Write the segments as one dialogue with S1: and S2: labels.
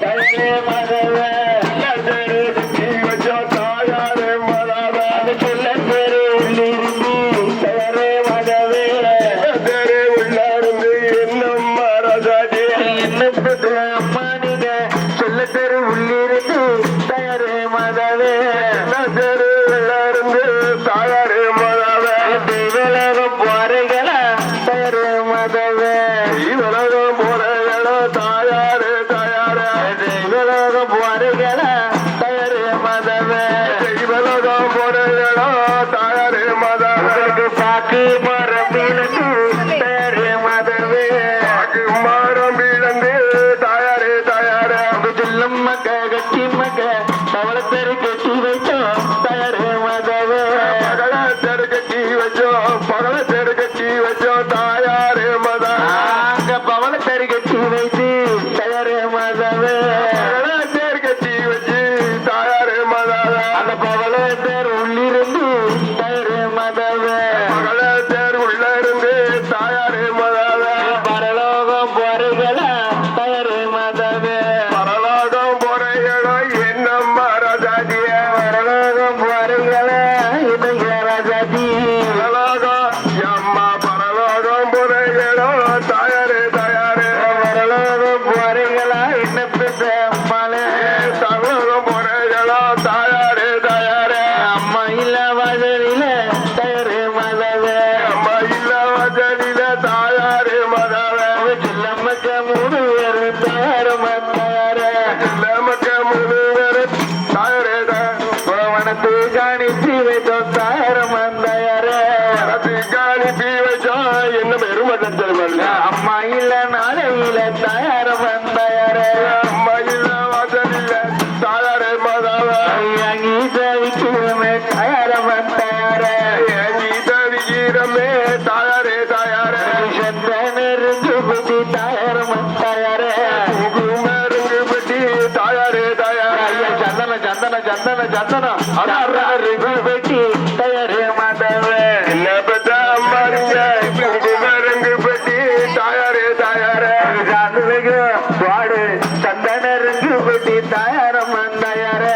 S1: தயாரே மதவே வச்சோ தாயாரே மதவே சொல்ல பேரு உள்ளிருந்து தயாரே மதவே பேரு உள்ளாருந்து என்னும் மரதாஜி என்ன அம்மா நீங்க சொல்ல பேரு உள்ளிருந்து தயாரே மதவே பேரு உள்ளாருந்து தாயாரே மதவே தெய்வலகம் போறீங்களா தயாரே மதவே தெய்வலகம் போறீங்களோ தாயாரே தாயாரே தெய்வலகம் போறீங்களா தயாரே மதவே தெய்வலகம் போறீங்களோ தாயாரே மதவே பாக்கு மரம் இழந்து தயாரே மதவே பாக்கு மரம் இழந்து தாயாரே தாயாரே சொல்லும் மக்க கட்டி மக்க தவள தெரு கட்டி வைச்சோம் தயாரே மதவே பகல தெரு கட்டி வச்சோம் பகல தெரு கட்டி வச்சோம் தாயாரே மத அங்க பவள தெரு கட்டி வைத்து தயாரே மதவே பகல தெரு கட்டி வச்சு தாயாரே மதவே அந்த பவள தெரு உள்ளிருந்து தயாரே மதவே பகல தெரு உள்ள இருந்து தாயாரே மதவே பரலோகம் போறீங்களா தயாரே மதவே பரலோகம் போறீங்களோ என்னம்மா ராஜாஜிய பரலோகம் போறீங்களா இணைய ராஜாஜி பரலோகம் அம்மா பரலோகம் போறீங்களோ தாயாரே தாயாரே பரலோகம் போறீங்களா என்ன பெற்ற அம்மாளே பரலோகம் போறீங்களோ தாயாரே தாயாரே அம்மா இல்ல வதலில தயாரே மதவே அம்மா இல்ல வதலில தாயாரே மதவே சில்லம்மக்க மூணு பேரு தயார மத்தாரே சில்லம்மக்க மூணு பேரு தாயாரே வனத்து காணிச்சு வைத்தோம் தாயார மந்தாயாரே வனத்து காணிச்சு வச்சோம் என்ன பெருமட்டம் சொல்லுவாங்க அம்மா இல்ல நாளையில தாயார மந்தாயாரே அம்மா இல்ல வதலில தாயாரே மதவே கீத விக்கிறமே தாயார மந்தாயாரே கீத விக்கிறமே தாயாரே தாயாரே சந்தனருந்து பட்டி தாயார மந்தாயாரே குங்குமருந்து பட்டி தாயாரே தாயாரே சந்தன சந்தன சந்தன சந்தனம் அருகு பட்டி தயாரே மதவே என்ன பெற்ற அம்மாங்க குங்குமருந்து பட்டி தாயாரே தாயாரே வாடு சந்தனருந்து பட்டி தாயார மந்தாயாரே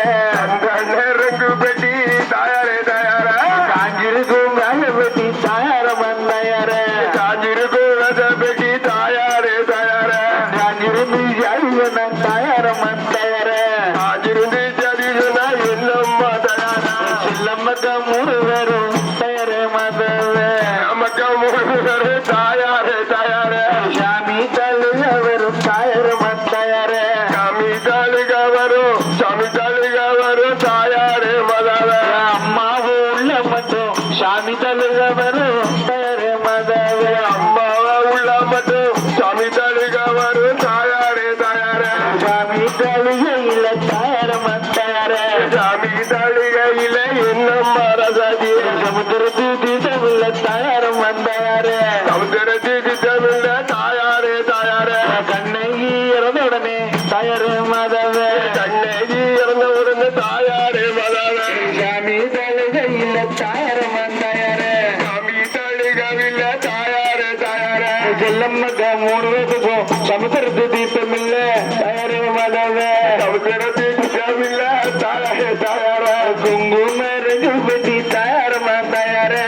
S1: சந்தனருந்து பட்டி தாயாரே தாயாரே காஞ்சிருக்கும் மேல பட்டி தாயார மந்தாயாரே காஞ்சிருக்கும் ரத பட்டி தாயாரே தாயாரே காஞ்சிருந்து ஜாதிவன தாயார மந்தாயாரே காஞ்சிருந்து ஜாதிவன என்னம்மா தாயாரா சில்லம்மக்க மூணு பேரும் தயாரே மதவே நமக்க மூணு பேரு தாயாரே தாயாரே சாமி தழுக வரும் தாயார மந்தாயாரே சாமி தழுக வரும் சாமி தழுக வரும் தாயாரே மதவே அம்மாவு உள்ள மட்டும் சாமி தழுக வரும் தயாரே மதவே அம்மாவ உள்ள மட்டும் சாமி தழுக வரும் தாயாரே தாயாரே சாமி தழுக இல்ல தாயார மந்தாயாரே சாமி தழுக இல்ல என்னம்மா ரசாதி சமுத்திரத்து தீட்டமில்ல தாயார மந்தாயாரே சமுத்திரத்து தீட்டமில்ல தாயாரே தாயாரே கண்ணகி இறந்த உடனே தாயாரே மதவே கண்ணகி இறந்த உடனே தாயாரே மதவே சாமி தழுக இல்ல தாயார மந்தாயாரே சாமி தழுகவில்ல தாயாரே தாயாரே செல்லம்மக்க மூணு பேருக்கும் சமுத்திரத்து தீட்டமில்ல தாயாரே மதவே சமுத்திரத்து தீட்டமில்ல தாயாரே தாயாரே குங்கும ரெண்டு பெட்டி தாயார மந்தாயாரே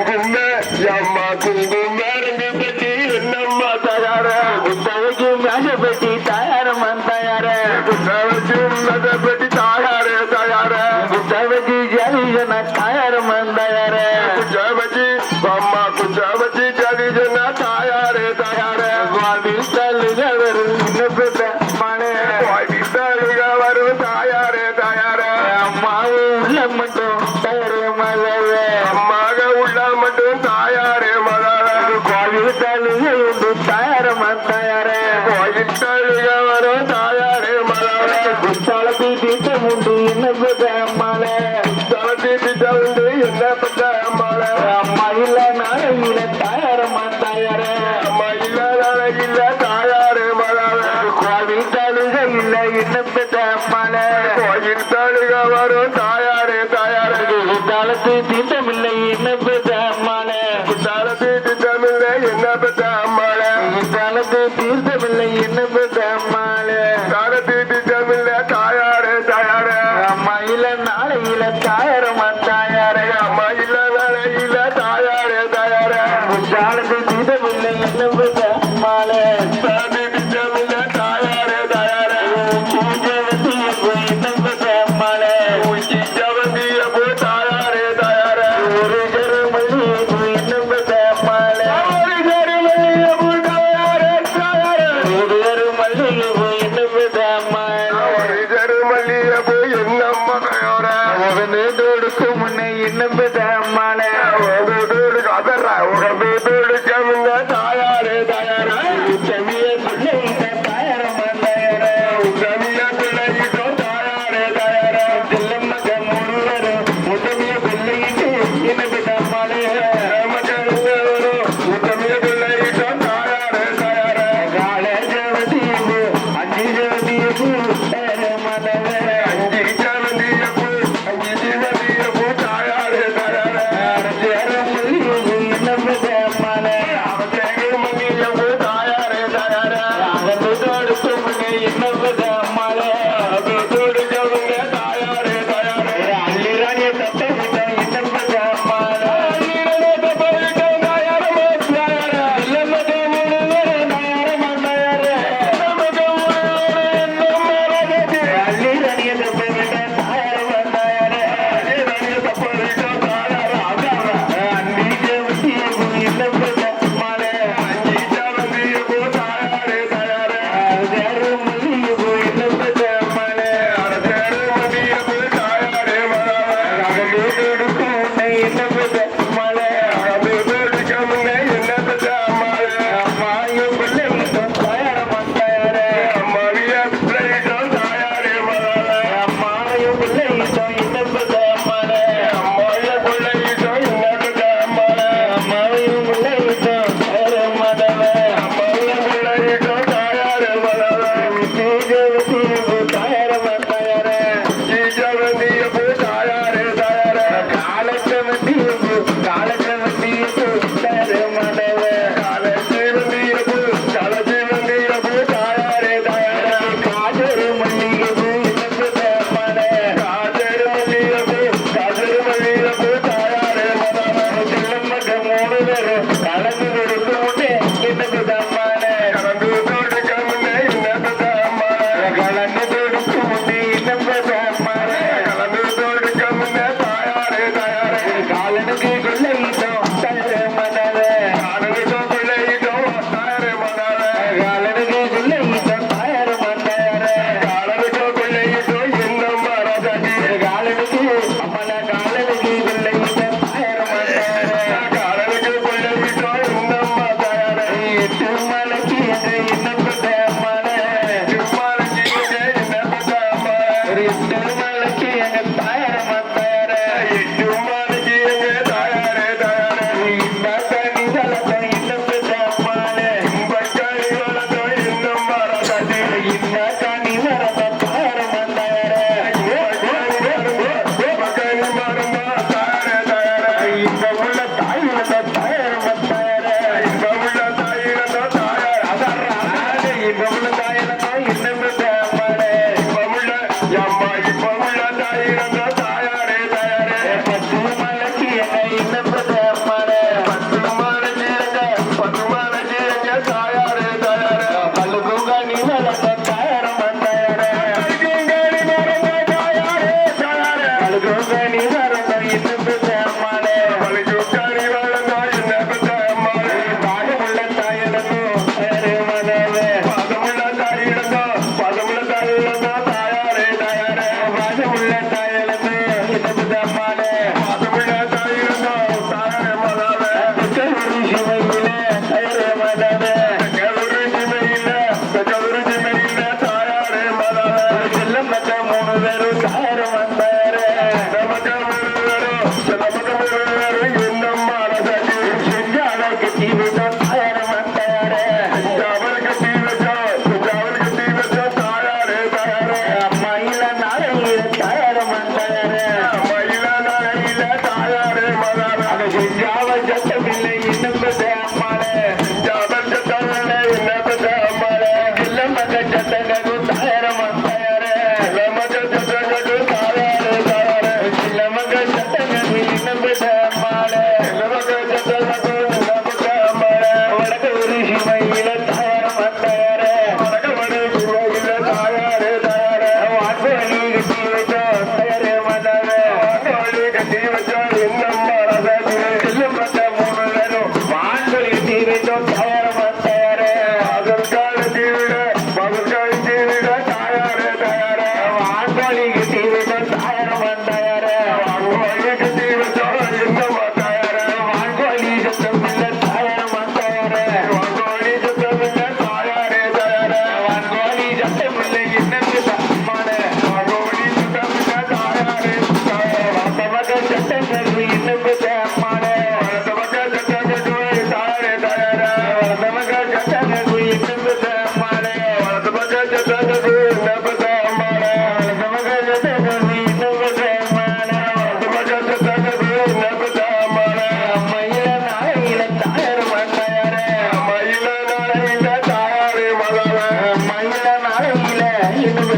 S1: குங்கும அம்மா குங்கும ரெண்டு பெட்டி என்னம்மா தாயாரே குத்தவைக்கு மேல பெட்டி தாயார மந்தாயாரே குத்தவைக்கு மேல பெட்டி தாயாரே தாயாரே குத்தவைக்கு ஜாதிஜன தாயார மந்தாயாரே குத்தவைக்கு அம்மா குத்தவைக்கு ஜாதிஜன தாயாரே தாயாரே வாவில் தள்ளுக வரும் இன்னும் பெற்ற மனே வாவில் தள்ளுக வரும் தாயாரே தாயாரே அம்மாவு உள்ள மட்டும் தயாரே மதவே அம்மாக உள்ள மட்டும் தாயாரே மதவே கோவில் தழுக உண்டு தாயார மந்தாயாரே கோவில் தழுக வரும் தாயாரே மதவே குத்தாலத்தி தீட்டம் உண்டு என்ன பெற்ற அம்மாளே குத்தாலத்தி தீட்டம் உண்டு என்ன பெற்ற அம்மாளே அம்மா இல்ல நாளையில தாயார மந்தாயாரே அம்மா இல்ல நாளையில தாயாரே மதவே கோவில் தழுக இல்ல என்ன பெற்ற அம்மாளே கோவில் தழுக வரும் தாயாரே தாயாரே குத்தாலத்தி தீட்டமில்லை என்ன பெற்ற அம்மாளே குத்தாலத்தி தீட்டமில்லை என்ன பெற்ற அம்மாளே குத்தாலத்தி தீர்த்தமில்லை என்ன பெற்ற அம்மா
S2: மயில நாளையில இன்னும்